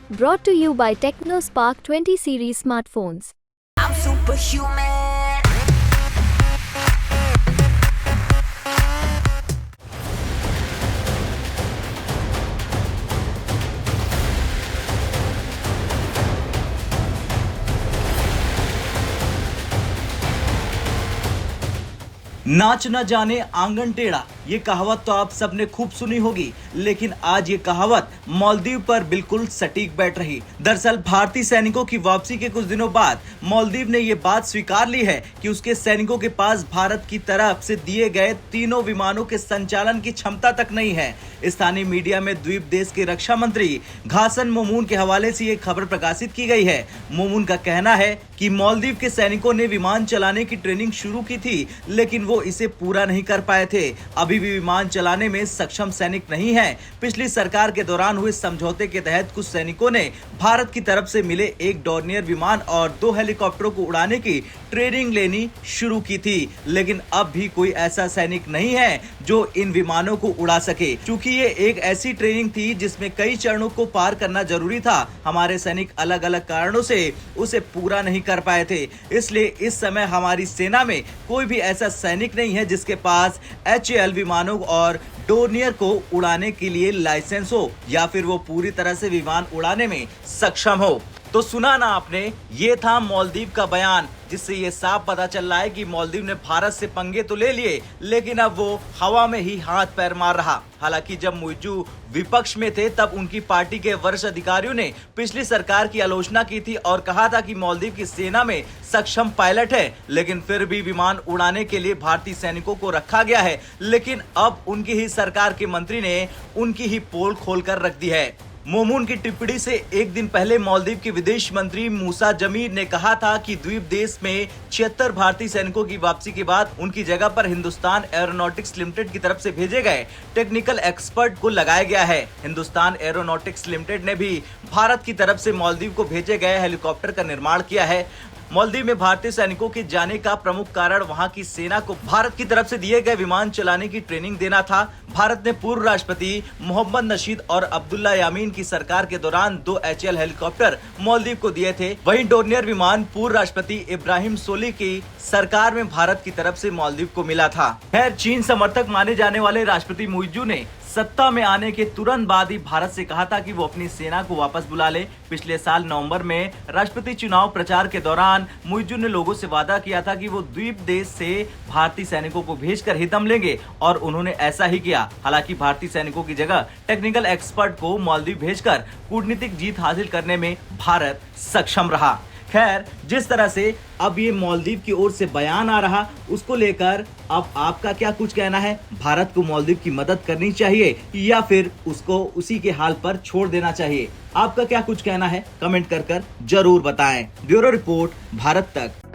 Brought to you by TechnoSpark 20 series smartphones. I'm superhuman. नाच न जाने आंगन टेढ़ा, ये कहावत तो आप सबने खूब सुनी होगी, लेकिन आज ये कहावत मालदीव पर बिल्कुल सटीक बैठ रही। दरअसल भारतीय सैनिकों की वापसी के कुछ दिनों बाद मालदीव ने ये बात स्वीकार ली है कि उसके सैनिकों के पास भारत की तरफ से दिए गए तीनों विमानों के संचालन की क्षमता तक नहीं है। स्थानीय मीडिया में द्वीप देश के रक्षा मंत्री घासन मोमून के हवाले से ये खबर प्रकाशित की गई है। मोमून का कहना है कि मालदीव के सैनिकों ने विमान चलाने की ट्रेनिंग शुरू की थी, लेकिन वो इसे पूरा नहीं कर पाए थे। अभी भी विमान चलाने में सक्षम सैनिक नहीं हैं। पिछली सरकार के दौरान हुए समझौते के तहत कुछ सैनिकों ने भारत की तरफ से मिले एक डॉर्नियर विमान और 2 हेलीकॉप्टरों को उड़ाने की ट्रेनिंग लेनी शुरू की थी, लेकिन अब भी कोई ऐसा सैनिक नहीं है जो इन विमानों को उड़ा सके। चूंकि ये एक ऐसी ट्रेनिंग थी जिसमें कई चरणों को पार करना जरूरी था, हमारे सैनिक अलग अलग कारणों से उसे पूरा नहीं कर पाए थे। इसलिए इस समय हमारी सेना में कोई भी ऐसा सैनिक नहीं है जिसके पास HAL विमानों और डोर्नियर को उड़ाने के लिए लाइसेंस हो या फिर वो पूरी तरह से विमान उड़ाने में सक्षम हो। तो सुना ना आपने, ये था मालदीव का बयान, जिससे ये साफ पता चल रहा है कि मालदीव ने भारत से पंगे तो ले लिए, लेकिन अब वो हवा में ही हाथ पैर मार रहा। हालांकि जब मुइज्जू विपक्ष में थे तब उनकी पार्टी के वरिष्ठ अधिकारियों ने पिछली सरकार की आलोचना की थी और कहा था कि मालदीव की सेना में सक्षम पायलट है, लेकिन फिर भी विमान उड़ाने के लिए भारतीय सैनिकों को रखा गया है। लेकिन अब उनकी ही सरकार के मंत्री ने उनकी ही पोल खोलकर रख दी है। मोमून की टिप्पणी से एक दिन पहले मालदीव के विदेश मंत्री मूसा जमीर ने कहा था कि द्वीप देश में 76 भारतीय सैनिकों की वापसी के बाद उनकी जगह पर हिंदुस्तान एरोनॉटिक्स लिमिटेड की तरफ से भेजे गए टेक्निकल एक्सपर्ट को लगाया गया है। हिंदुस्तान एरोनॉटिक्स लिमिटेड ने भी भारत की तरफ से मालदीव को भेजे गए हेलीकॉप्टर का निर्माण किया है। मालदीव में भारतीय सैनिकों के जाने का प्रमुख कारण वहां की सेना को भारत की तरफ से दिए गए विमान चलाने की ट्रेनिंग देना था। भारत ने पूर्व राष्ट्रपति मोहम्मद नशीद और अब्दुल्ला यामीन की सरकार के दौरान 2 HAL हेलीकॉप्टर मालदीव को दिए थे। वहीं डोर्नियर विमान पूर्व राष्ट्रपति इब्राहिम सोली की सरकार में भारत की तरफ से मालदीव को मिला था। खैर, चीन समर्थक माने जाने वाले राष्ट्रपति मुइज्जू ने सत्ता में आने के तुरंत बाद ही भारत से कहा था कि वो अपनी सेना को वापस बुला ले। पिछले साल नवंबर में राष्ट्रपति चुनाव प्रचार के दौरान मुइज्जू ने लोगों से वादा किया था कि वो द्वीप देश से भारतीय सैनिकों को भेजकर ही दम लेंगे, और उन्होंने ऐसा ही किया। हालांकि भारतीय सैनिकों की जगह टेक्निकल एक्सपर्ट को मालदीव भेजकर कूटनीतिक जीत हासिल करने में भारत सक्षम रहा। खैर, जिस तरह से अब ये मालदीव की ओर से बयान आ रहा, उसको लेकर अब आपका क्या कुछ कहना है? भारत को मालदीव की मदद करनी चाहिए या फिर उसको उसी के हाल पर छोड़ देना चाहिए? आपका क्या कुछ कहना है? कमेंट कर जरूर बताएं। ब्यूरो रिपोर्ट, भारत तक।